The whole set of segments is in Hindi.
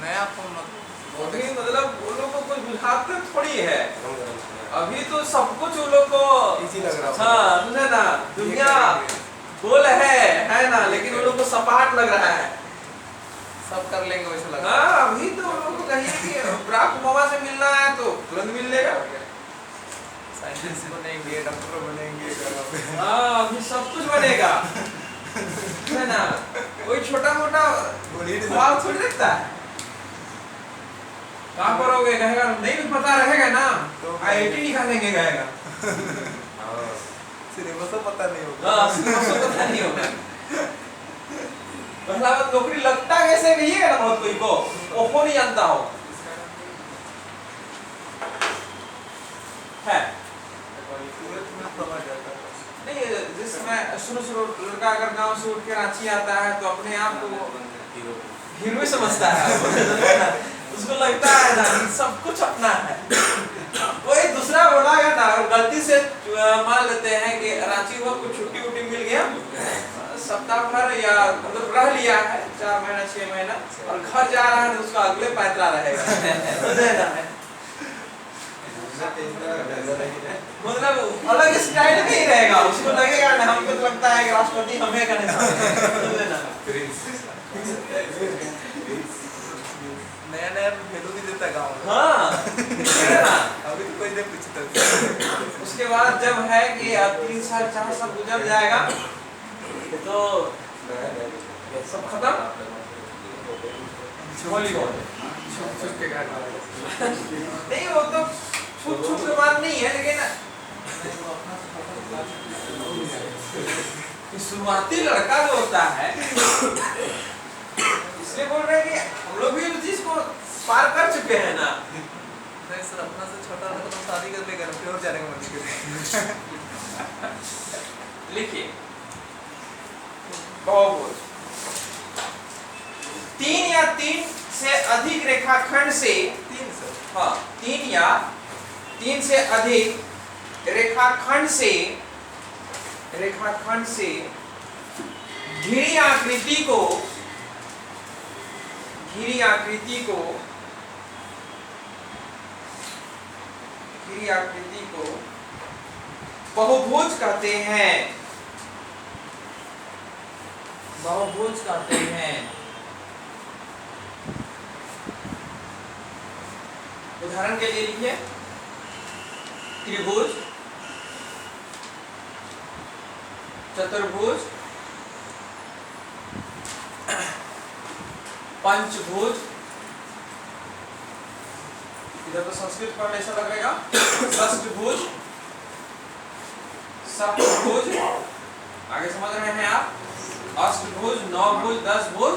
नया फोन अभी मतलब वो लोग को कुछ बुझाते थोड़ी है। अभी तो सब कुछ वो लोग को इजी लग रहा है। हाँ समझे ना, दुनिया गोल है ना, लेकिन वो लोग को सपाट लग रहा है। सब कर लेंगे वैसे लग रहा हाँ अभी तो वो लोग को कहिए कि बराक ओबामा से मिलना है तो तुरंत मिल लेगा। साइंटिस्ट बनेंगे, डॉक्टर बनेंगे, हाँ अभी सब कुछ बनेगा है ना, कोई छोटा मोटा ख्वाब थोड़ी रखता है। कहाँ करोगे कहेगा नहीं भी पता रहेगा ना तो IIT निकालेंगे कहेगा। सिलेबस तो पता नहीं होगा। हाँ सिलेबस तो पता नहीं होगा। पहला बात नौकरी लगता कैसे नहीं है ना, बहुत कोई को वो नहीं जानता हो है नहीं। जिसमें शुरू लड़का अगर गांव से उठ के रांची आता है तो अपने आप को हीरो ही समझता है। उसको लगता है ना सब कुछ अपना है। कोई दूसरा बोलागा ना, और गलती से मान लेते हैं कि रांची हुआ कुछ छुट्टी उट्टी मिल गया सप्ताह भर या मतलब रह लिया है 4 महीना 6 महीना और घर जा रहा है तो उसका अगले पैतरा रहेगा। मतलब अलग स्टाइल में ही रहेगा, उसको लगेगा ना हमको तो लगता है कि राष्ट्रपति हमें करने नया नया वैल्यू भी देता गाँव में। हाँ अभी तो कोई नहीं पूछता। उसके बाद जब है कि अब 3 साल 4 साल गुजर जाएगा तो सब खत्म। वॉलीबॉल छुप के घर नहीं वो तो छुप छुप के बात नहीं है, लेकिन शुरुआती लड़का जो होता है इसलिए बोल रहे हैं कि हम लोग भी उस चीज को पार कर चुके हैं ना। नहीं सर, अपना से छोटा तो शादी कर लेगा फिर और जाने का मन करे। लिखिए बहुभुज 3 या 3 से अधिक रेखाखंड से 3 सर। हाँ 3 या 3 से अधिक रेखाखंड से घिरी आकृति को बहुभुज कहते हैं। उदाहरण के लिए लिखिए त्रिभुज, चतुर्भुज, पंचभुज, इधर तो संस्कृत पढ़ने ऐसा लगेगा, षष्ठभुज, सप्तभुज, आगे समझ रहे हैं आप, अष्टभुज, नवभुज, 10 भुज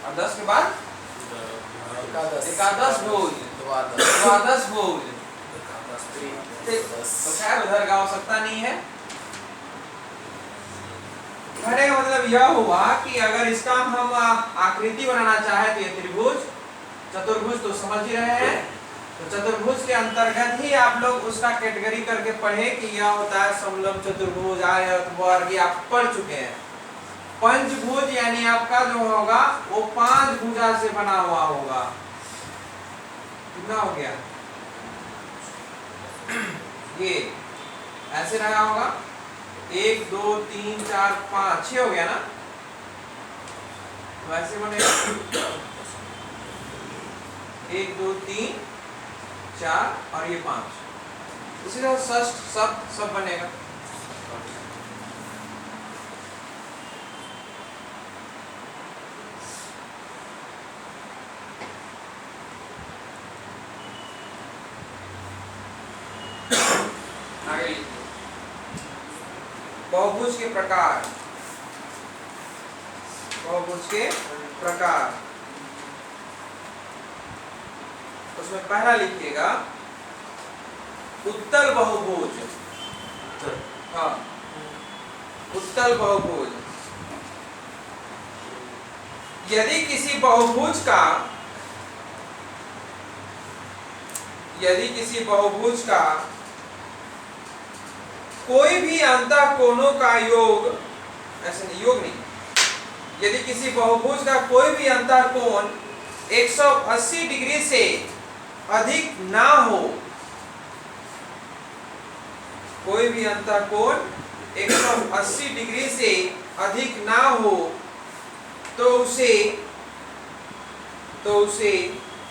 और 10 के बाद एकादश भुज, द्वादश भुज। तो खैर उधर का आवश्यकता नहीं है। कहने का मतलब यह हुआ कि अगर इसका हम आकृति बनाना चाहे तो ये त्रिभुज, चतुर्भुज तो समझ ही रहे हैं। तो चतुर्भुज के अंतर्गत ही आप लोग उसका कैटेगरी करके पढ़े कि यह होता है समलंब चतुर्भुज, आयत, वर्ग, ये आप पढ़ चुके हैं। पंचभुज यानी आपका जो होगा वो 5 भुजा से बना हुआ होगा। कितना हो गया? ये ऐसे रहा होगा 1 2 3 4 5 6 हो गया ना, तो ऐसे बनेगा 1 2 3 4 और ये 5। इसी तरह षष्ठ सप्त सब बनेगा। बहुभुज के प्रकार, उसमें पहला लिखिएगा उत्तल बहुभुज। हाँ उत्तल बहुभुज, यदि किसी बहुभुज का कोई भी अंतःकोणों का योग, ऐसे नहीं योग नहीं, यदि किसी बहुभुज का कोई भी अंतःकोण 180 डिग्री से अधिक ना हो, कोई भी अंतःकोण 180 डिग्री से अधिक ना हो तो उसे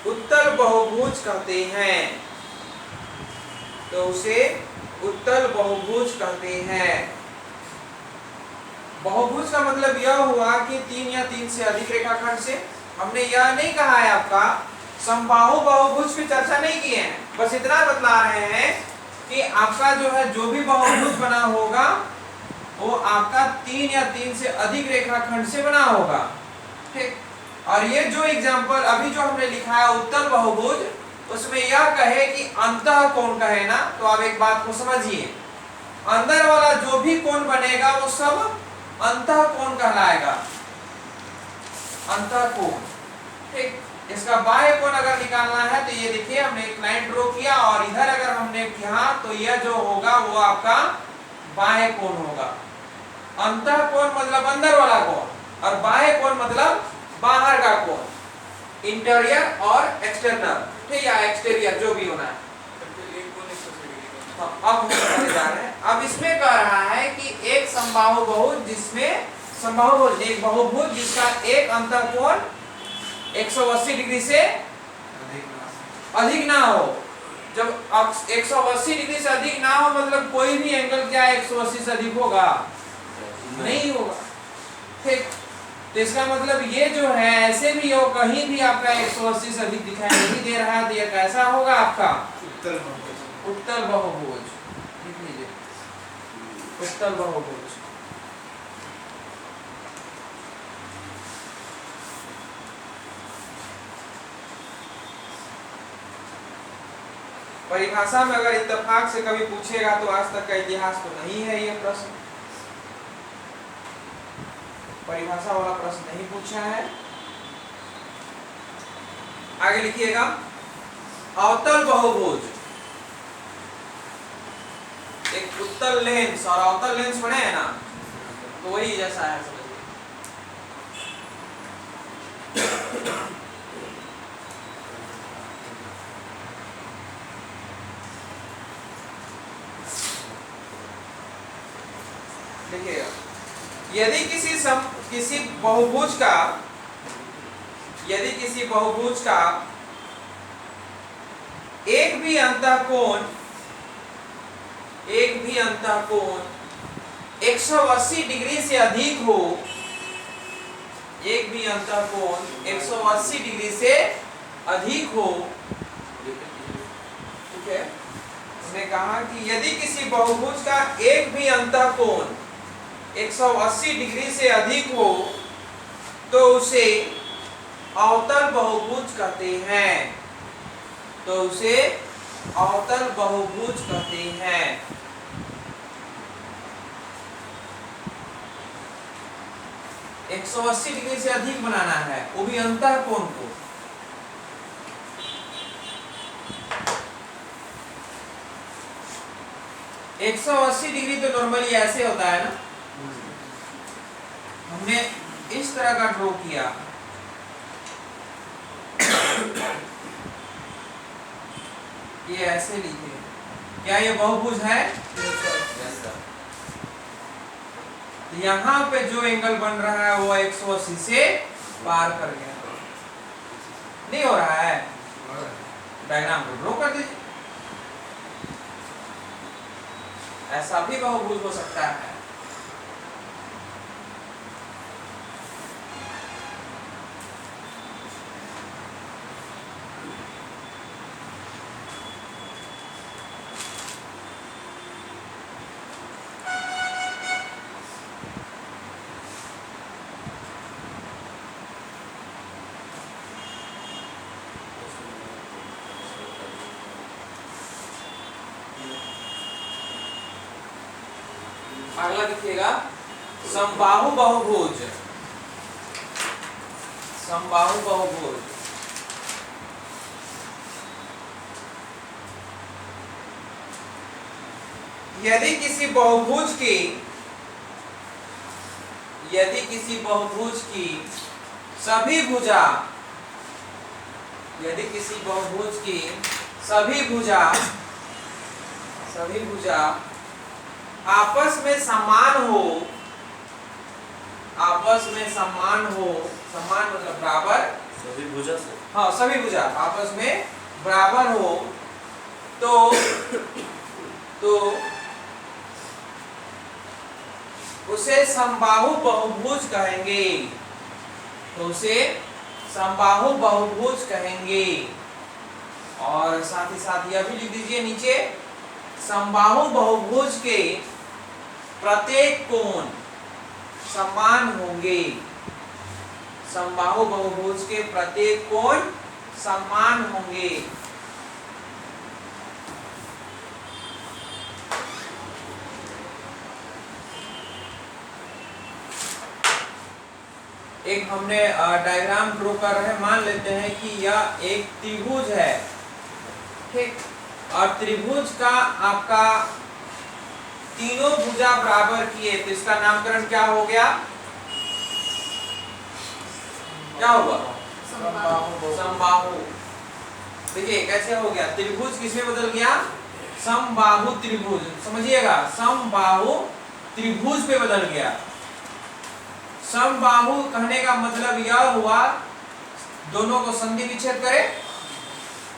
उत्तल बहुभुज कहते हैं। तो उसे उत्तल बहुभुज कहते हैं। बहुभुज का मतलब यह हुआ कि 3 या 3 से अधिक रेखाखंड से। हमने यह नहीं कहा है आपका समबाहु बहुभुज की चर्चा नहीं की है, बस इतना बतला रहे हैं कि आपका जो है जो भी बहुभुज बना होगा वो आपका 3 या 3 से अधिक रेखाखंड से बना होगा। ठीक। और ये जो एग्जांपल अभी जो हमने लिखा है उत्तल बहुभुज, उसमें यह कहे कि अंतःकोण कहे ना, तो आप एक बात को समझिए, अंदर वाला जो भी कोण बनेगा वो सब अंतःकोण कहलाएगा, अंतःकोण। ठीक। इसका बाह्य कोण अगर निकालना है तो ये देखिए हमने एक लाइन ड्रॉ किया और इधर अगर हमने किया तो यह जो होगा वो आपका बाह्य कोण होगा। अंतःकोण मतलब अंदर वाला कोण और बाह्य कोण मतलब बाहर का कोण, इंटीरियर और एक्सटर्नल, ठीक, या एक्सटीरियर जो भी होना है। अब हम बताने जा रहे हैं। अब इसमें कह रहा है कि एक समबाहु बहुभुज जिसमें समबाहु एक बहुभुज जिसका एक अंतःकोण 180 डिग्री से अधिक ना हो। जब 180 डिग्री से अधिक ना हो मतलब कोई भी एंगल क्या 180 से अधिक होगा? नहीं होगा। ठीक। तो इसका मतलब ये जो है ऐसे भी हो कहीं भी आपका 180 से अधिक दिखाई नहीं दे रहा है तो ये कैसा होगा आपका उत्तल बहुभुज। लिख लीजिए उत्तल बहुभुज। परिभाषा में अगर इत्तेफाक से कभी पूछेगा तो आज तक का इतिहास तो नहीं है ये प्रश्न, परिभाषा वाला प्रश्न नहीं पूछा है। आगे लिखिएगा अवतल बहुभुज। एक उत्तल लेंस और अवतल लेंस पढ़े हैं ना, तो वही जैसा है समझिए। देखिएगा यदि किसी बहुभुज का एक भी अंतःकोण 180 डिग्री से अधिक हो, एक भी अंतःकोण 180 डिग्री से अधिक हो, ठीक है। हमने कहा कि यदि किसी बहुभुज का एक भी अंतःकोण 180 डिग्री से अधिक हो तो उसे अवतल बहुभुज कहते हैं। तो उसे अवतल बहुभुज कहते हैं। एक 180 डिग्री से अधिक बनाना है, वो भी अंतःकोण को। एक 180 डिग्री तो नॉर्मली ऐसे होता है ना, हमने इस तरह का ड्रॉ किया, ये ऐसे लिखे, क्या ये बहुभुज है? यहाँ पे जो एंगल बन रहा है वो 180 से पार कर गया, नहीं हो रहा है? डायग्राम को ड्रॉ कर दीजिए। ऐसा भी बहुभुज हो सकता है। अगला देखिएगा समबाहु बहुभुज। समबाहु बहुभुज यदि किसी बहुभुज की सभी भुजा यदि किसी बहुभुज की सभी भुजा आपस में समान हो, समान मतलब बराबर, सभी भुजा से, हाँ सभी भुजा आपस में बराबर हो तो उसे समबाहु बहुभुज कहेंगे। और साथ ही साथ यह भी लिख दीजिए नीचे, समबाहु बहुभुज के प्रत्येक कोण समान होंगे। समबाहु बहुभुज के प्रत्येक कोण समान होंगे। एक हमने डायग्राम ड्रॉ कर रहे हैं, मान लेते हैं कि यह एक त्रिभुज है, ठीक, और त्रिभुज का आपका तीनों भुजा बराबर किए तो इसका नामकरण क्या हो गया, क्या होगा, समबाहु। देखिए कैसे हो गया, त्रिभुज किसमें बदल गया, समबाहु त्रिभुज, समझिएगा समबाहु त्रिभुज पे बदल गया। समबाहु कहने का मतलब यह हुआ दोनों को संधि विच्छेद करे,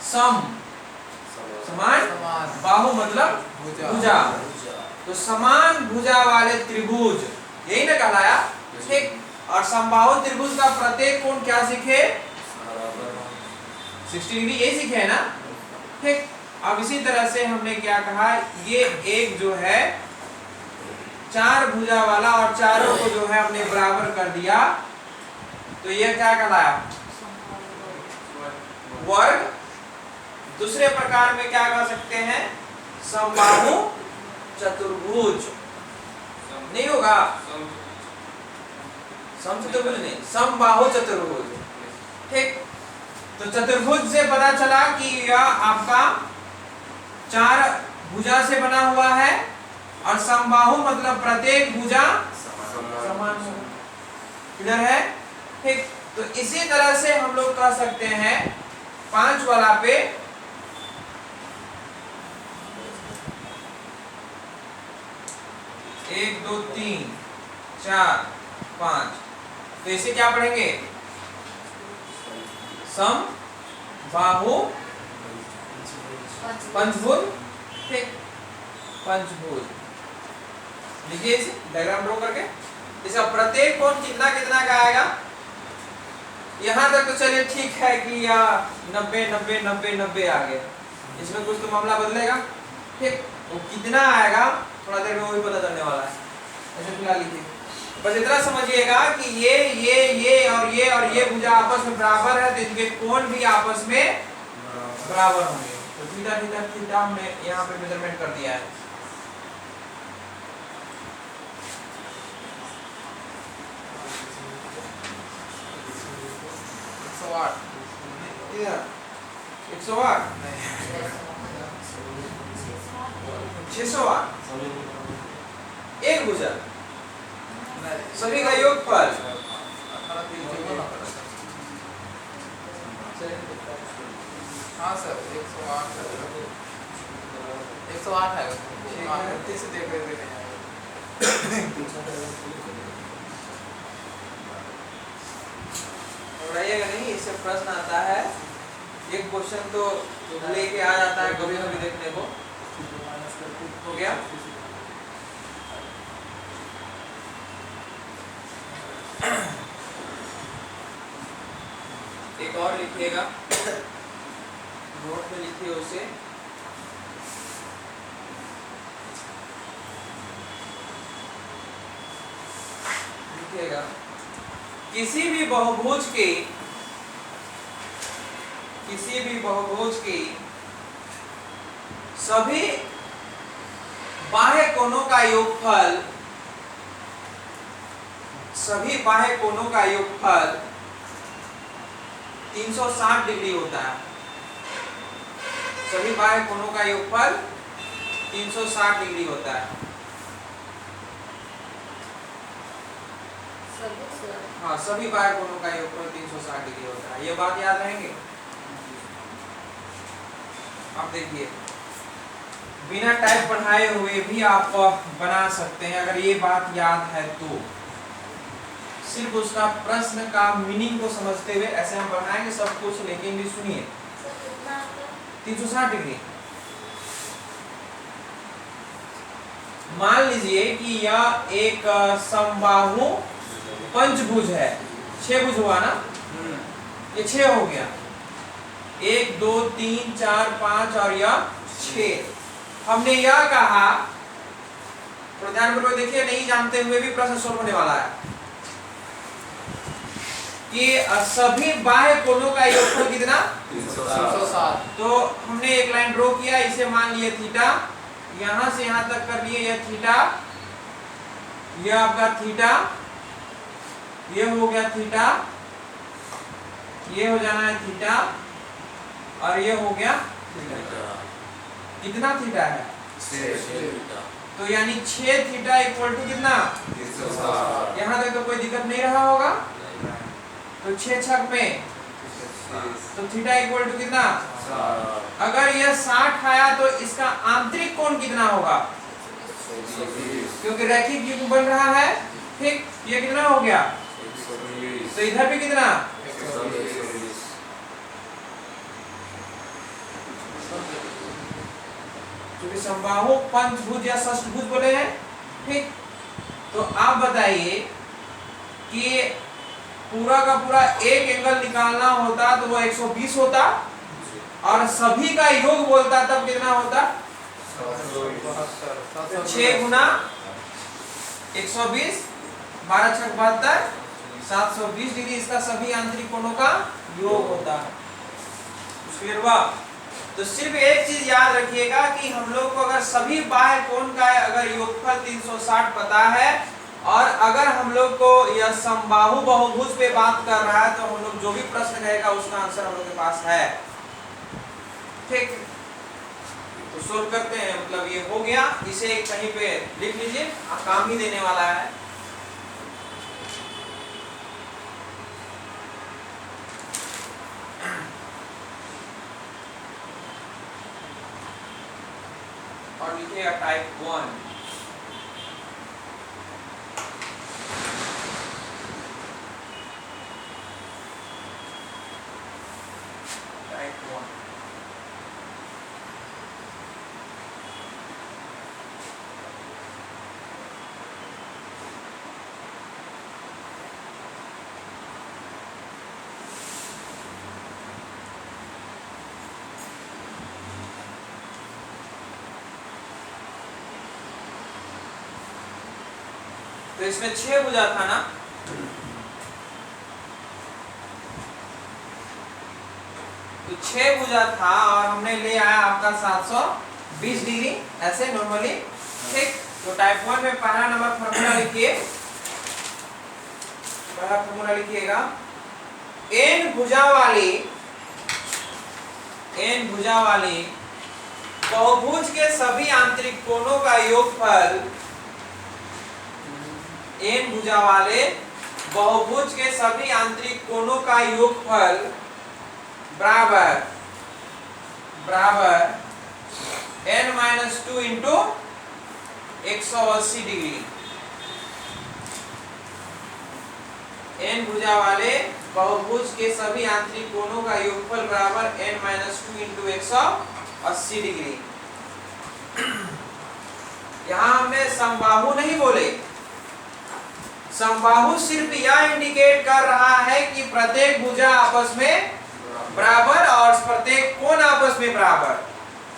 समान, बाहु मतलब भुजा, तो समान भुजा वाले त्रिभुज, यही ना कहलाया, ठीक। और समबाहु त्रिभुज का प्रत्येक कोण क्या सीखे, 60 डिग्री, यही सीखे है ना, ठीक। अब इसी तरह से हमने क्या कहा, ये एक जो है चार भुजा वाला और चारों को जो है हमने बराबर कर दिया, तो ये क्या कहलाया, वर्ग। दूसरे प्रकार में क्या कह सकते हैं, समबाहु चतुर्भुज, नहीं होगा, समचतुर्भुज नहीं, समबाहु चतुर्भुज, ठीक। तो चतुर्भुज से पता चला कि यह आपका चार भुजा से बना हुआ है, और समबाहु मतलब प्रत्येक भुजा समान हो, क्लियर है, ठीक। तो इसी तरह से हम लोग कह सकते हैं 5 वाला पे, एक दो तीन चार 5, तो इसे क्या पढ़ेंगे, समबाहु पंचभुज, ठीक, पंचभुज। लिखिए इसे डायग्राम ड्रॉ करके, इसका प्रत्येक कोण कितना कितना का आएगा, यहां तक तो चलिए ठीक है कि या 90 90 90 90 आ गया, इसमें कुछ तो मामला बदलेगा, ठीक। वो कितना आएगा थोड़ा देर में वही पता चलने वाला है, ऐसे फिलहाल लिखिए, बस इतना समझिएगा कि ये और ये भुजा आपस में बराबर है, तो इनके कोण भी आपस में बराबर होंगे। तो थीटा थीटा थीटा हमने यहाँ पे मेजरमेंट कर दिया है। इधर 108 608 एक भुजा, सभी का योगफल, हाँ सर 108 है, 108 से देख रहे थे, घबराइएगा नहीं, इससे प्रश्न आता है, एक क्वेश्चन तो लेके आ जाता है कभी कभी देखने को, हो गया। एक और लिखिएगा, नोट में लिखिए उसे, लिखिएगा किसी भी बहुभुज के सभी बाह्य कोणों का योगफल, 360 डिग्री होता है। सभी बाह्य कोणों का योगफल 360 डिग्री होता है। हाँ, सभी बाह्य कोणों का योगफल 360 डिग्री होता है, ये बात याद रहेंगे। आप देखिए बिना टाइप पढ़ाए हुए भी आप बना सकते हैं अगर ये बात याद है तो। सिर्फ उसका प्रश्न का मीनिंग को समझते हुए ऐसे हम बनाएंगे सब कुछ, लेकिन भी सुनिए 360 डिग्री। मान लीजिए कि यह एक समबाहु पंचभुज है, 6 भुज हुआ ना, ये 6 हो गया, 1 2 3 4 5 और यह 6। हमने यह कहा, तो ध्यानपूर्वक देखिए, नहीं जानते हुए भी प्रश्न सोल्व होने वाला है कि सभी बाह्य कोणों का योगफल कितना 360। तो हमने एक लाइन ड्रॉ किया, इसे मान लिए थीटा, यहां से यहां तक कर लिए यह थीटा, यह आपका थीटा, ये हो गया थीटा, ये हो जाना है थीटा, और ये हो गया कितना थीटा है 6 तो यानी 6 थीटा इक्वल टू कितना 360। यहां तक तो कोई दिक्कत नहीं रहा होगा। तो 6 छक में तो थीटा इक्वल टू कितना, अगर यह 60 आया तो इसका आंतरिक कोण कितना होगा, क्योंकि रैखिक युग्म बन रहा है, ठीक। ये कितना हो गया, तो इधर भी कितना, क्योंकि समबाहु पंचभुज या षष्ठभुज बोले हैं, ठीक। तो आप बताइए कि पूरा का पूरा एक एंगल निकालना होता तो वो 120 होता, और सभी का योग बोलता तब कितना होता 6 गुना 120, 12 छक 72, 720 डिग्री इसका सभी आंतरिक कोणों का योग होता है। क्लियर हुआ? तो सिर्फ एक चीज याद रखिएगा कि हम लोग को अगर सभी बाह्य कोण का अगर योगफल 360 पता है, और अगर हम लोग को यह समबाहु बहुभुज पे बात कर रहा है, तो हम लोग जो भी प्रश्न रहेगा उसका आंसर हम लोग के पास है, ठीक। तो सोल्व करते हैं, मतलब ये हो गया, इसे कहीं पे लिख लीजिए, काम ही देने वाला है। और लिखिएगा टाइप 1। तो इसमें 6 भुजा था ना, तो 6 भुजा था और हमने ले आया आपका 720 डिग्री ऐसे नॉर्मली, ठीक। तो टाइप 1 में पहला नंबर फॉर्मूला लिखिए, पहला फॉर्मूला लिखिएगा, n भुजा वाली बहुभुज के सभी आंतरिक कोणों का योगफल, n भुजा वाले बहुभुज के सभी आंतरिक कोणों का योगफल बराबर n-2 इंटू 180 डिग्री। n भुजा वाले बहुभुज के सभी आंतरिक कोणों का योगफल बराबर n-2 इंटू 180 डिग्री। यहां हमने समबाहु नहीं बोले, समबाहु सिर्फ यह इंडिकेट कर रहा है कि प्रत्येक भुजा आपस में बराबर और प्रत्येक कोण आपस में बराबर,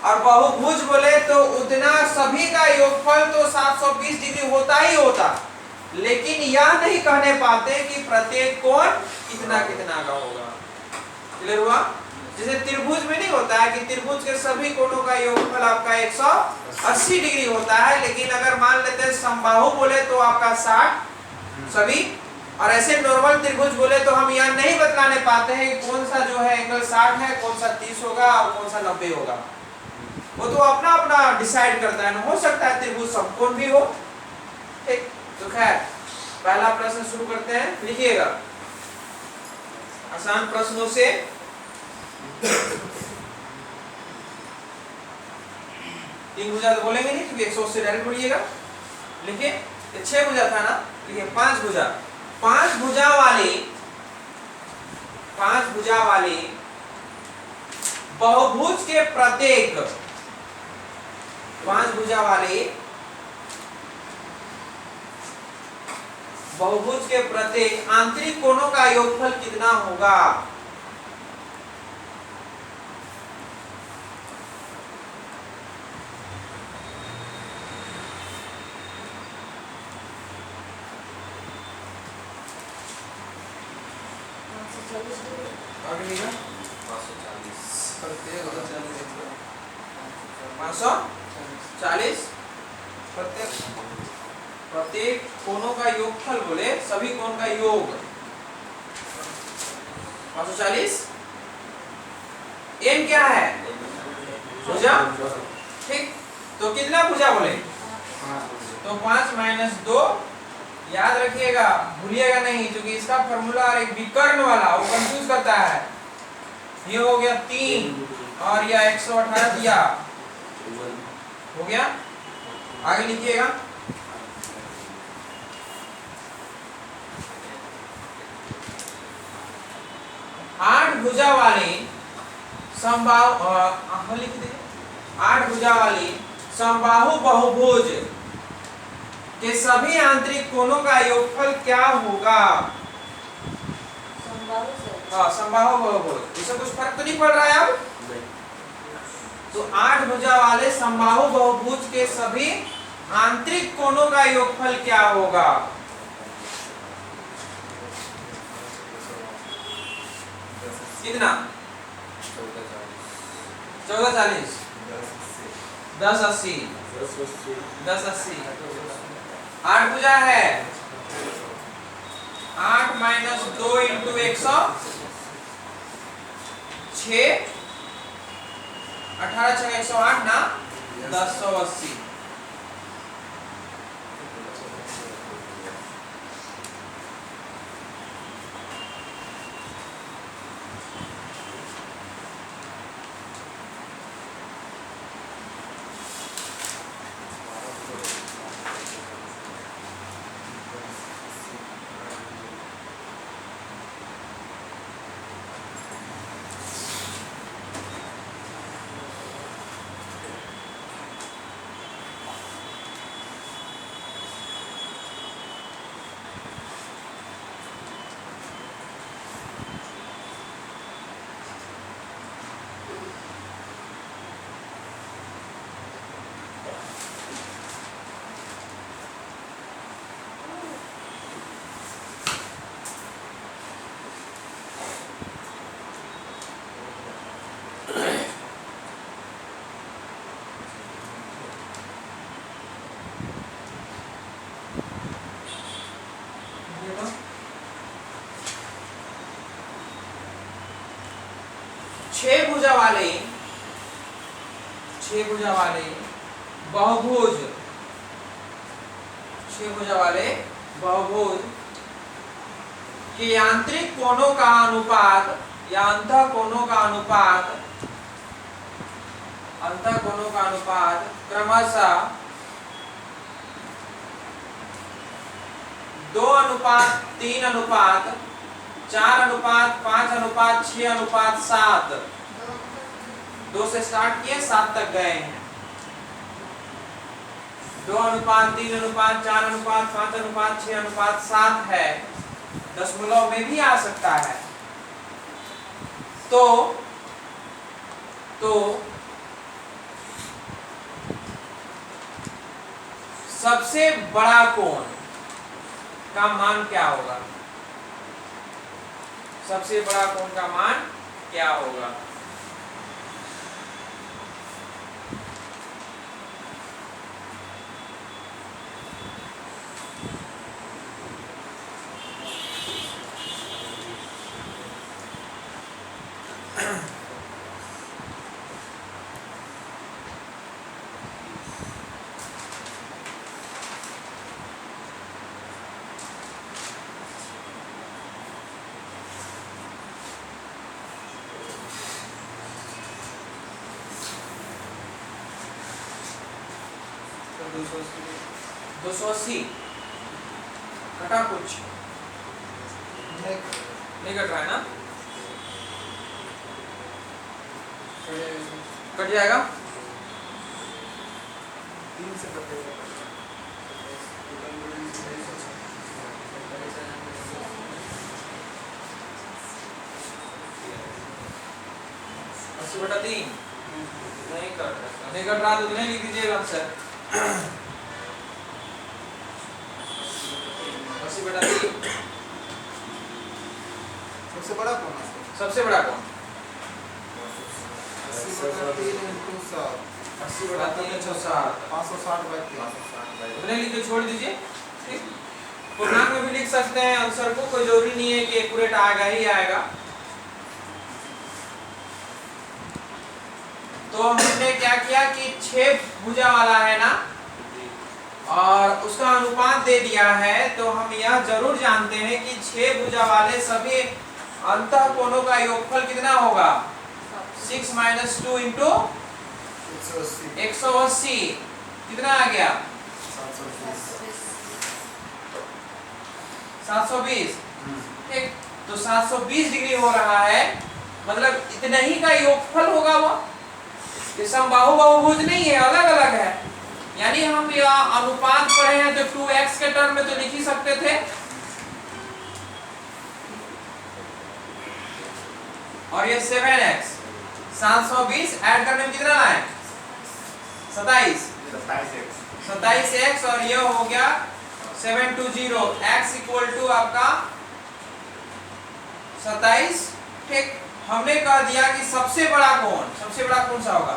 और बहुभुज बोले तो उतना सभी का योगफल तो 720 डिग्री होता ही होता, लेकिन यह नहीं कहने पाते कि प्रत्येक कोण कितना कितना का होगा। क्लियर हुआ? जैसे त्रिभुज में नहीं होता है कि त्रिभुज के सभी कोणों का योगफल आपका 180 डिग्री होता है, लेकिन अगर मान लेते हैं समबाहु बोले तो आपका 60 सभी, और ऐसे नॉर्मल त्रिभुज बोले तो हम यह नहीं बतलाने पाते हैं कि कौन सा जो है एंगल 60 है, कौन सा 30 होगा और कौन सा 90 होगा। वो तो अपना अपना डिसाइड करता है ना, हो सकता है त्रिभुज समकोण भी हो, ठीक। तो खैर पहला प्रश्न शुरू करते हैं, लिखिएगा आसान प्रश्नों से। 3 भुजा तो बोलेंगे नहीं क्योंकि 180 डायरेक्ट बोलिएगा। लिखिए 6 भुजा था ना, लिखिए 5 भुजा। 5 भुजा वाले बहुभुज के प्रत्येक 5 भुजा वाले बहुभुज के प्रत्येक आंतरिक कोणों का योगफल कितना होगा? आगे लिखा 540 प्रत्येक कोणों का योगफल बोले सभी कोण का योग 540। एम क्या है? भुजा। ठीक, तो कितना भुजा बोले? तो 5 - 2 याद रखिएगा, भूलिएगा नहीं, क्योंकि इसका फॉर्मूला और एक विकर्ण वाला वो कंफ्यूज करता है। ये हो गया 3 और यह 118 दिया हो गया। आगे लिखिएगा 8 भुजा वाले समबाहु लिख दीजिए। 8 भुजा वाली समबाहु बहुभुज के सभी आंतरिक कोणों का योगफल क्या होगा? समबाहु बहुभुज, इससे कुछ फर्क तो नहीं पड़ रहा है अब? तो 8 भुजा वाले समबाहु बहुभुज के सभी आंतरिक कोणों का योगफल क्या होगा? कितना? 1440 1080 8 भुजा है। 8 - 2 × 100 6 18 6 108 ना 1080। छह भुजा वाले बहुभुज 6 भुजा वाले बहुभुज के यांत्रिक कोणों का अनुपात या अंतः कोणों का अनुपात क्रमशः 2:3:4:5:6:7 2 से स्टार्ट किए 7 तक गए हैं। 2:3:4:5:6:7 है, दशमलव में भी आ सकता है। तो सबसे बड़ा कोण का मान क्या होगा? सबसे बड़ा कोण का मान क्या होगा? 280 कटा कुछ नहीं कट रहा है ना, कट जाएगा 3 से कटेगा। 80/3 नहीं कट रहा तो नहीं लिख दीजिएगा आंसर। 80/3 सबसे बड़ा कौन है? सबसे बड़ा कौन? 80/3 into 7 80/3 160 560/3 उतने लिख के छोड़ दीजिए। ठीक, पूर्णांक में भी लिख सकते हैं आंसर को, कोई जरूरी नहीं है कि एक्यूरेट आएगा ही आएगा। तो हमने क्या किया कि 6 भुजा वाला है ना और उसका अनुपात दे दिया है, तो हम यह जरूर जानते हैं कि 6 भुजा वाले सभी अंतःकोणों का योगफल कितना होगा? 6 - 2 into 180 कितना आ गया? 720। ठीक, तो 720 डिग्री हो रहा है, मतलब इतना ही का योगफल होगा वो। ये समबाहु बहुभुज नहीं है, अलग अलग है। यानी हम यह अनुपात पढ़े हैं तो 2x के टर्म में तो लिख ही सकते थे, और ये 7x 720 ऐड करने में कितना आए? 27 27x और ये हो गया 720 x इक्वल टू आपका 27। ठीक, हमने कह दिया कि सबसे बड़ा कौन सा होगा?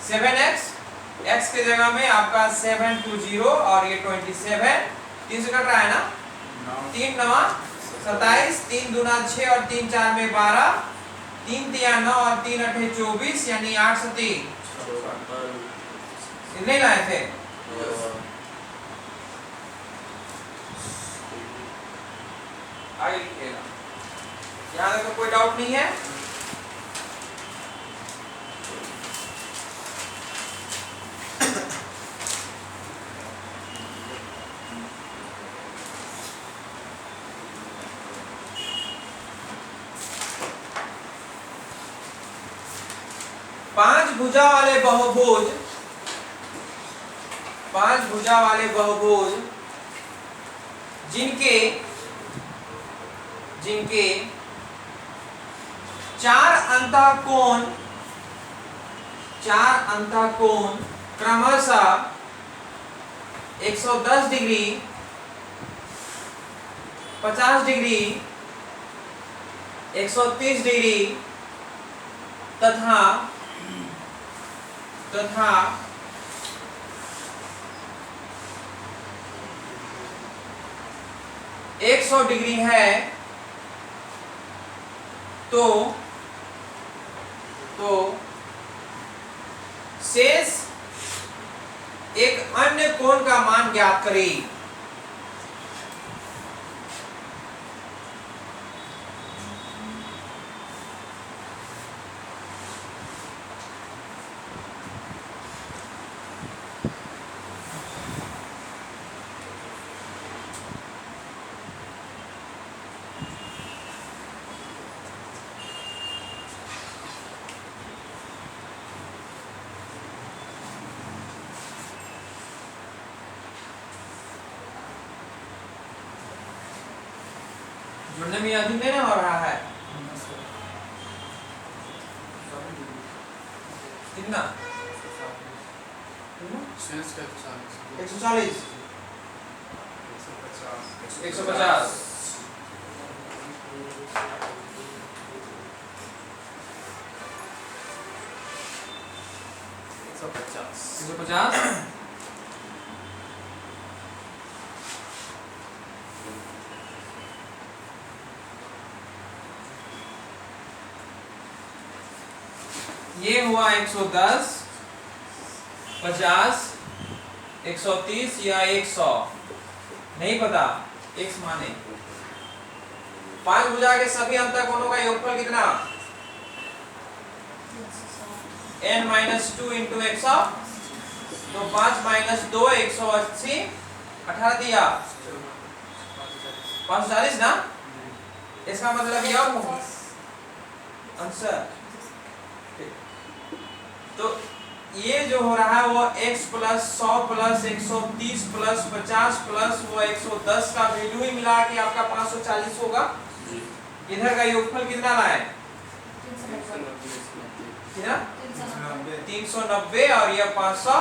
7x, x के जगह में आपका 720 और ये 27 3 से कट रहा है ना, 3 9 27, 3 दूना 6 और 3 4 में 12, 3 तिया 9 और 3 8 24, यानी 8 से 3 कितने लाए थे? आगे लिखिएगा, यहाँ तक कोई डाउट नहीं है। पांच भुजा वाले बहुभुज जिनके 4 अंतःकोण क्रमशः 110 डिग्री, 50 डिग्री, 130 डिग्री तथा 100 डिग्री है, तो शेष एक अन्य कोण का मान ज्ञात करें। जुड़ने में अधिक नहीं ना हो रहा है, कितना? 140 150 150 ये हुआ 110, 50, 130 या 100 नहीं पता, x माने। 5 भुजा के सभी अंतःकोणों का योगफल कितना? n - 2 into 100 तो 5 माइनस 2 180 18 दिया 540 ना। इसका मतलब ये और होगा आंसर। तो ये जो हो रहा है वो x plus 100 plus 130 plus 50 plus वो 110 का वैल्यू ही मिला के आपका 540 होगा। इधर का योगफल कितना लाए? कितना? 390 और ये 500।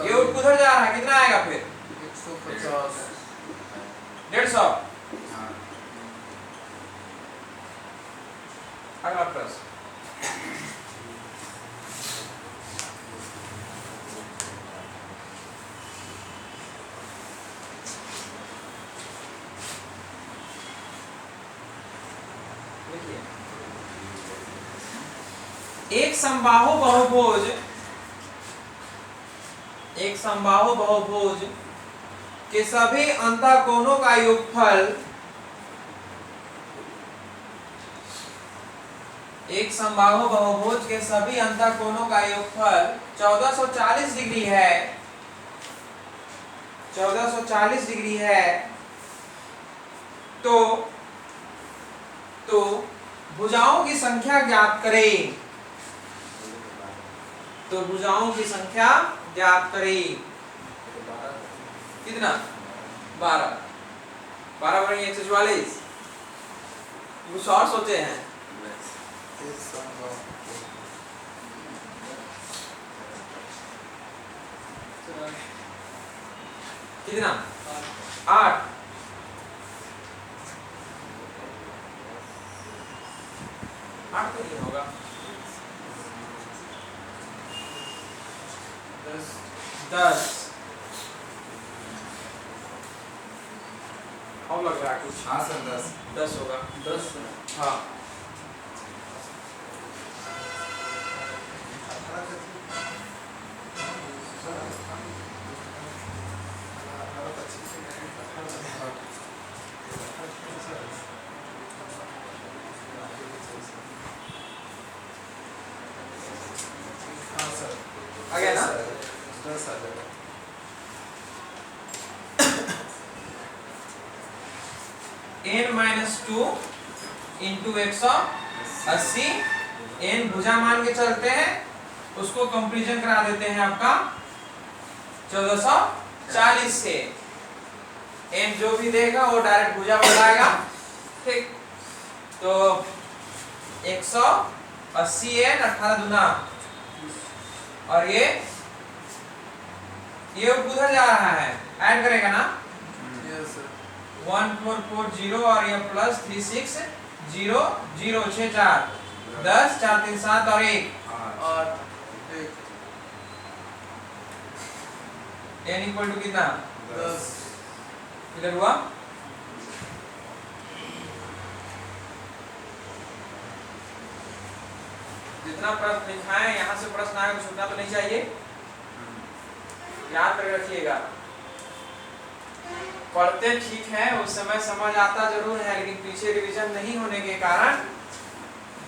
ये उधर जा रहा है कितना आएगा फिर? 150 150। अगला प्रश्न। एक समबाहु बहुभुज के सभी अंतःकोणों का योगफल एक समबाहु बहुभुज के सभी अंतःकोणों का योगफल 1440 डिग्री है। 1440 डिग्री है। तो भुजाओं की संख्या ज्ञात करें। तो भुजाओं की संख्या ज्ञात करें। कितना? 12 बराबर 144। कुछ और सोचे हैं? कितना? 8। 8 तो नहीं होगा। 10 और लग रहा है कुछ। हाँ सर 10 होगा। 10 हाँ आ गया ना? n-2 इंटू 180 n भुजा मान के चलते हैं, उसको कंपेरिजन करा देते हैं आपका 1440 से। n जो भी देगा वो डायरेक्ट भुजा बनाएगा। ठीक, तो 180 n 18 दूना और ये उधर जा रहा है, ऐड करेगा ना 1440 और ये प्लस 36 0 0 6 4 10 4 3 7 और 1 n इक्वल टू कितना? 10 इधर हुआ। जितना प्रश्न लिखा है यहाँ से प्रश्न आएगा तो छूटना तो नहीं चाहिए। याद कर रखिएगा। पढ़ते ठीक है, उस समय समझ आता जरूर है, लेकिन पीछे रिवीजन नहीं होने के कारण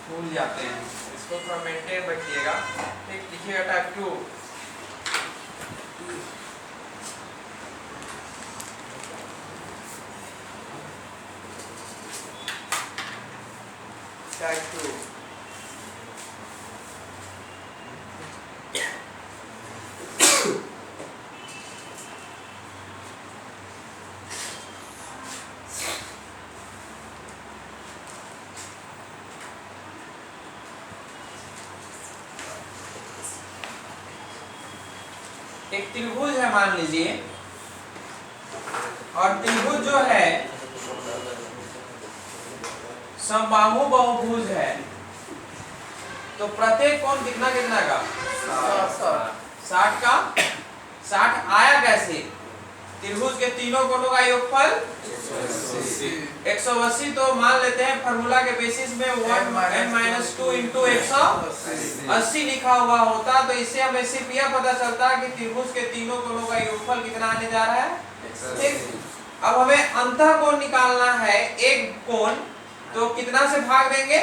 भूल जाते हैं। इसको थोड़ा मेंटेन रखिएगा। ठीक, लिखिएगा टाइप 2। टाइप 2 एक त्रिभुज है मान लीजिए, और त्रिभुज जो है समबाहु बहुभुज है। तो प्रत्येक कोण कितना कितना का? 60 का। 60 आया कैसे? त्रिभुज के तीनों कोणों का योगफल 180। तो मान लेते हैं फार्मूला के बेसिस में 1n-2 इंटू 180 लिखा हुआ होता, तो इससे हमें सिर्फ यह पता चलता है कि त्रिभुज के तीनों कोणों का योगफल कितना आने जा रहा है। ठीक, अब हमें अंतःकोण निकालना है। एक कोण तो कितना से भाग देंगे?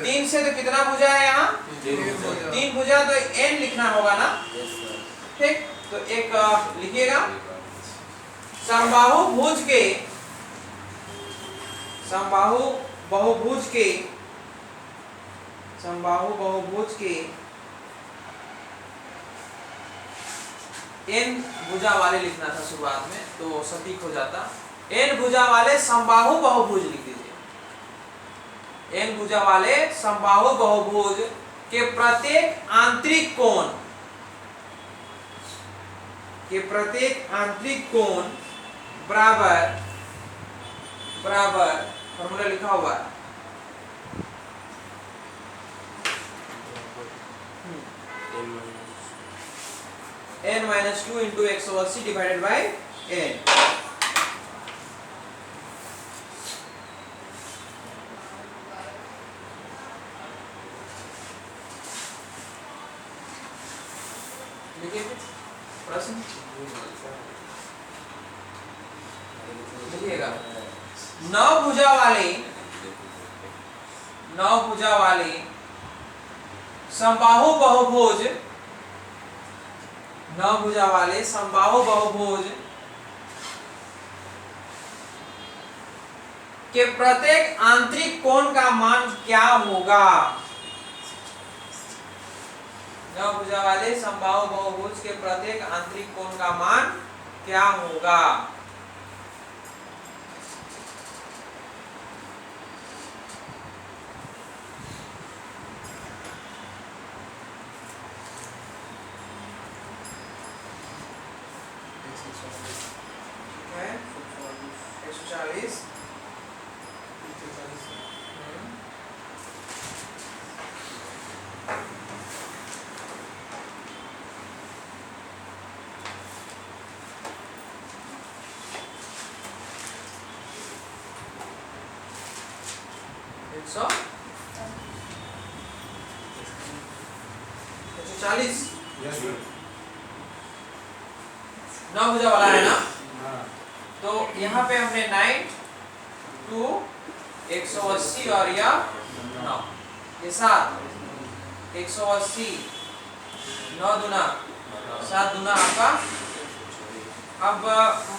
3 से। तो कितना भुजा है यहाँ? 3 भुजा, तो n लिखना होगा ना। ठीक, तो एक लिखिएगा, समबाहु भुज के समबाहु बहुभुज के n भुजा वाले लिखना था शुरुआत में तो सटीक हो जाता। n भुजा वाले समबाहु बहुभुज लिख दीजिए। n भुजा वाले समबाहु बहुभुज के प्रत्येक आंतरिक कोण बराबर फॉर्मूला लिखा हुआ है, n-2 into 180 divided by n। लिखिए प्रश्न लिखिएगा, नौ भुजा वाले समबाहु बहुभुज के प्रत्येक आंतरिक कोण का मान क्या होगा? नौ भुजा वाले समबाहु बहुभुज के प्रत्येक आंतरिक कोण का मान क्या होगा? है 140 140 नौ भुजा वाला है ना, तो यहाँ पे हमने 9 2 180 और यह 9 के साथ 180 9 दूना 7 दूना आपका। अब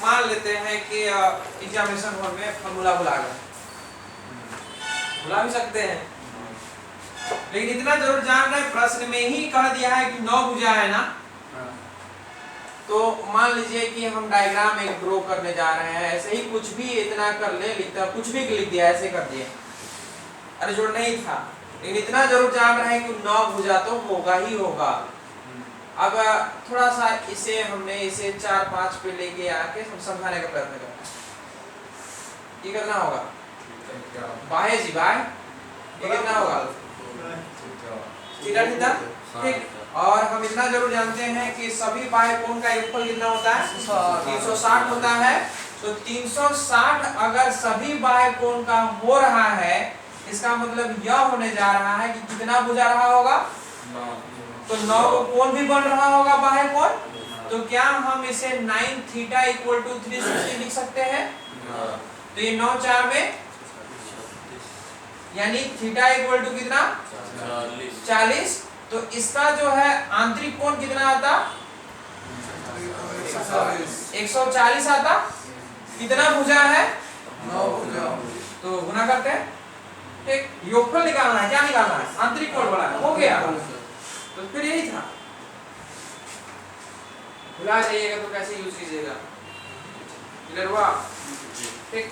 मान लेते हैं कि एग्जामिनेशन हॉल में फॉर्मूला भुला भी सकते हैं, लेकिन इतना जरूर जान रहे प्रश्न में ही कह दिया है कि 9 भुजा है ना, तो मान लीजिए कि हम डायग्राम एक ड्रॉ करने जा रहे हैं, ऐसे ही कुछ भी इतना कर ले, लिखता कुछ भी लिख दिया, ऐसे कर दिया, अरे जो नहीं था, लेकिन इतना जरूर जान रहे हैं कि 9 भुजा तो होगा ही होगा। अब थोड़ा सा इसे हमने 4-5 पे लेके आके हम समझाने का प्रयत्न करना है। ये करना होगा बाहे जी बाहे, ये करना होगा थीटा, ठीक। और हम इतना जरूर जानते हैं कि सभी बाह्य कोण का योगफल कितना होता है? 360 होता है। तो 360 अगर सभी बाह्य कोण का हो रहा है, इसका मतलब यह होने जा रहा है कि कितना भुजा रहा होगा? 9। तो 9 कोण भी बन रहा होगा बाह्य कोण। तो क्या हम इसे 9 थीटा इक्वल टू 360 लिख सकते हैं? तो ये 9 4 में, यानी थीटा इक्वल टू कितना? 40। तो इसका जो है आंतरिक कोण कितना आता? 140 आता। कितना भुजा है? 9 भुजा। तो गुना करते हैं, ठीक। योगफल निकालना है, क्या निकालना है? आंतरिक कोण वाला हो गया। तो फिर यही था, भुला जाइएगा तो कैसे यूज कीजिएगा, क्लियर हुआ? ठीक,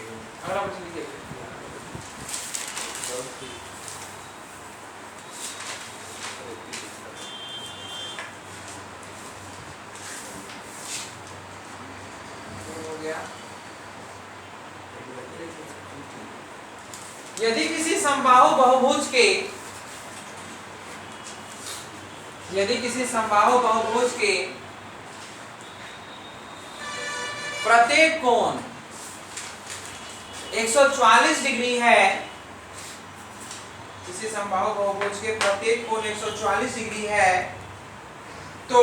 अगला प्रश्न लिखिए। यदि किसी समबाहु बहुभुज के प्रत्येक कोण 140 डिग्री है, किसी समबाहु बहुभुज के प्रत्येक कोण 140 डिग्री है, तो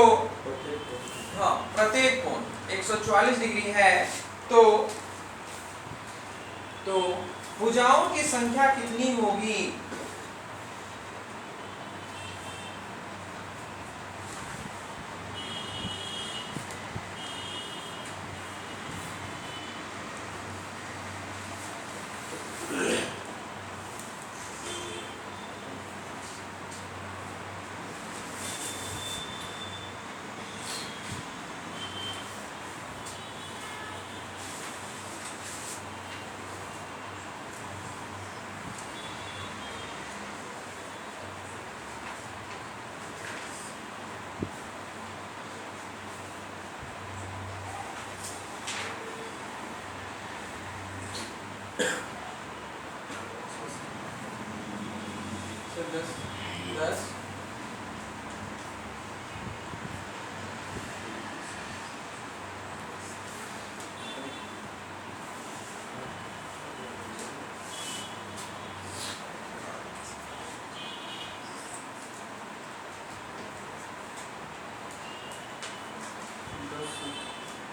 हाँ प्रत्येक कोण 140 डिग्री है, तो भुजाओं की संख्या कितनी होगी? So 10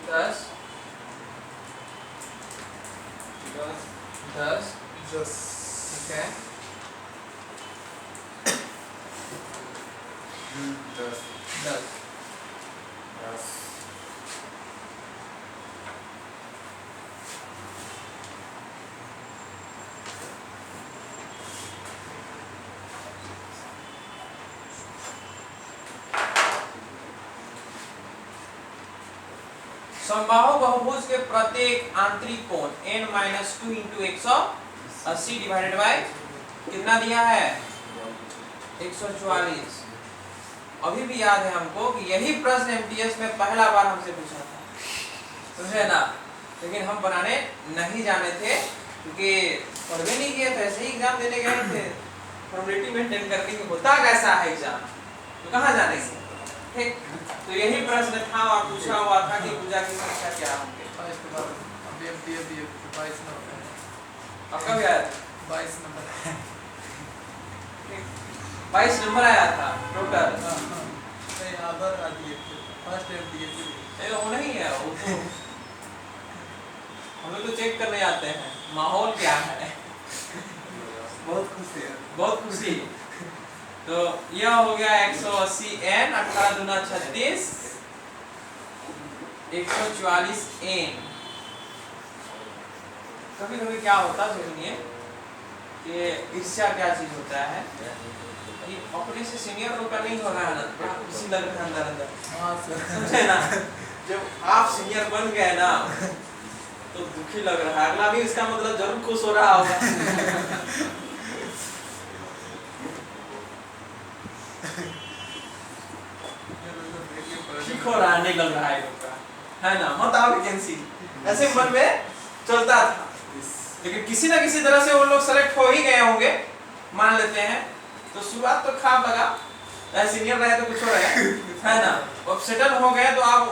10 10 10 ठीक है 10 समबाहु बहुभुज के प्रत्येक आंतरिक कोण n-2 इंटू 180 डिवाइडेड बाय कितना दिया है 144। अभी भी याद है हमको कि यही प्रश्न एमटीएस में पहला बार हमसे पूछा था, समझे ना। लेकिन हम बनाने नहीं जाने थे क्योंकि पढ़वे नहीं किए थे, ऐसे ही एग्जाम देने गए थे। फॉर्मेलिटी मेंटेन करके होता कैसा है एग्जाम, तो कहाँ जाने से। ठीक, तो यही प्रश्न था और पूछा हुआ था कि पूजा की संख्या क्या होंगे। 22 के बाद अभी एमटीएस दिए 22 नंबर है। आपका भी आया था 22 नंबर है। 22 नंबर आया था टोटल। नहीं आधार आ दिए थे फर्स्ट एमटीएस। नहीं वो नहीं है, वो तो हम लोग तो चेक करने आते हैं माहौल क्या है। बहुत खुशी है, बहुत खुशी। तो यह हो गया 180 n 18 दूना 36 144 n। कभी कभी क्या होता सुनिए कि ईर्ष्या क्या चीज होता है कि अपने से सीनियर लोग का नहीं हो रहा है ना, किसी लग रहा है अंदर अंदर। हाँ सर समझे ना, जब आप सीनियर बन गए ना तो दुखी लग रहा है, अगला भी इसका मतलब जरूर खुश हो रहा होगा। ठीक हो रहा है, नहीं लग रहा है लोग का, है ना, मत आओ वैकेंसी, ऐसे मन में चलता था। लेकिन किसी ना किसी तरह से वो लोग सेलेक्ट हो ही गए होंगे, मान लेते हैं। तो शुरुआत तो खराब लगा, सीनियर रहे तो कुछ हो रहा है ना। अब सेटल हो गए तो आप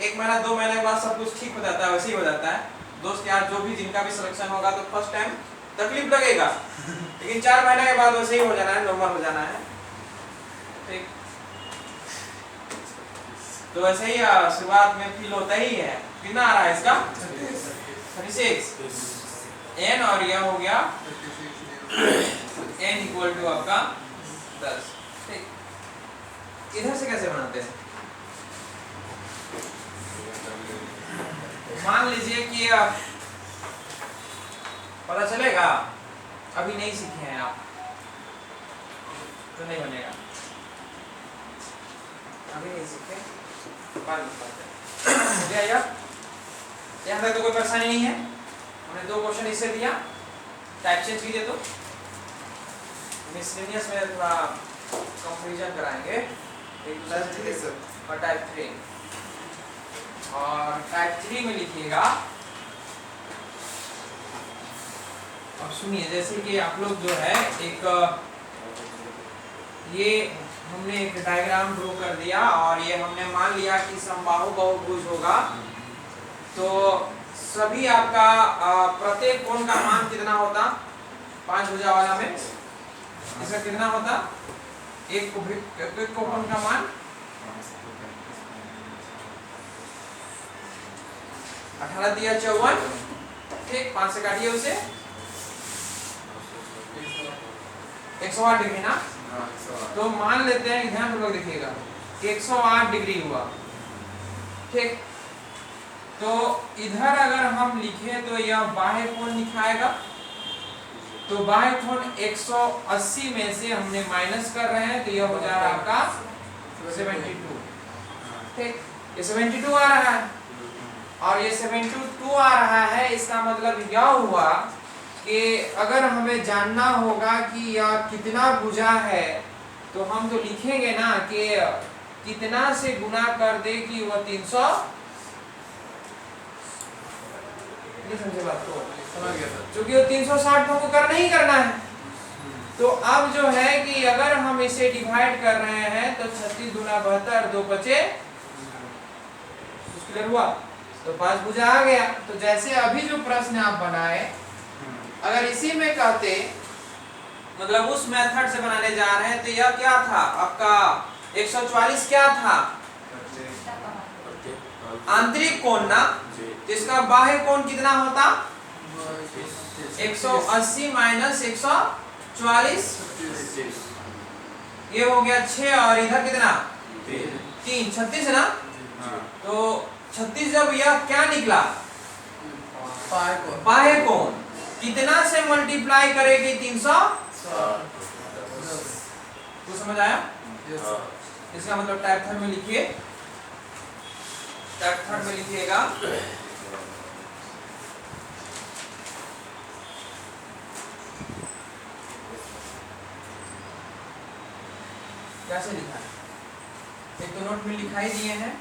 1 महीना 2 महीने के बाद सब कुछ ठीक हो जाता है, वैसे ही हो जाता है। दोस्त यार जो भी जिनका भी सिलेक्शन होगा तो फर्स्ट टाइम तकलीफ लगेगा, लेकिन 4 महीने के बाद वैसे ही हो जाना है, नॉर्मल हो जाना है। ठीक, तो वैसे ही शुरुआत में फील होता ही है। कितना आ रहा है इसका 36 n, और यह हो गया n इक्वल टू आपका 10। ठीक, इधर से कैसे बनाते हैं, मान लीजिए कि पता चलेगा अभी नहीं सीखे हैं आप तो नहीं बनेगा, अभी नहीं सीखे बाद में बात है। यहाँ तक तो कोई परेशानी नहीं है। हमने 2 क्वेश्चन इससे दिया, टाइप चेंज कीजिए तो मिसलेनियस में थोड़ा कंपैरिजन कराएंगे, एक दूसरे से और टाइप 3, और टाइप 3 में लिखिएगा। अब सुनिए, जैसे कि आप लोग जो है एक ये हमने एक डायग्राम ड्रॉ कर दिया और ये हमने मान लिया कि समबाहु बहुभुज होगा, तो सभी आपका प्रत्येक कोण का मान कितना होता, 5 भुजा वाला में इसका कितना होता, एक कोण का मान 18 दिया 54। ठीक, 5 से काटिए उसे, 108 डिग्री ना। तो मान लेते हैं, ध्यान से लोग देखिएगा, 108 डिग्री हुआ। ठीक, तो इधर अगर हम लिखे तो यह बाह्य कोण दिखाएगा, तो बाह्य कोण 180 में से हमने माइनस कर रहे हैं तो यह हो जा रहा है आपका 72। ठीक, ये 72 आ रहा है और ये 72 आ रहा है। इसका मतलब यह हुआ कि अगर हमें जानना होगा कि यह कितना भुजा है तो हम तो लिखेंगे ना कि कितना से गुना कर दे कि वह नहीं समझे बात को? समझ गया सर। क्योंकि वो 360 को करना ही करना है। तो अब जो है कि अगर हम इसे डिवाइड कर रहे हैं तो 36 दूना 72, 2 बचे, क्लियर हुआ? तो 5 भुजा आ गया। तो जैसे अभी जो प्रश्न आप बनाए, अगर इसी में कहते, मतलब उस मेथड से बनाने जा रहे हैं, तो यह क्या था आपका 144 क्या था? आंतरिक कोण ना, तो इसका बाह्य कोण कितना होता? 180 माइनस 144, ये हो गया 6 और इधर कितना? 3, 36 ना। तो 36 जब यह क्या निकला? बाह्य कोण कितना से मल्टीप्लाई करेगी? 360। तो समझ आया? इसका मतलब टाइप थर्ड में लिखिए, टाइप थर्ड में लिखिएगा कैसे लिखा है? एक तो नोट में लिखाई दिए हैं,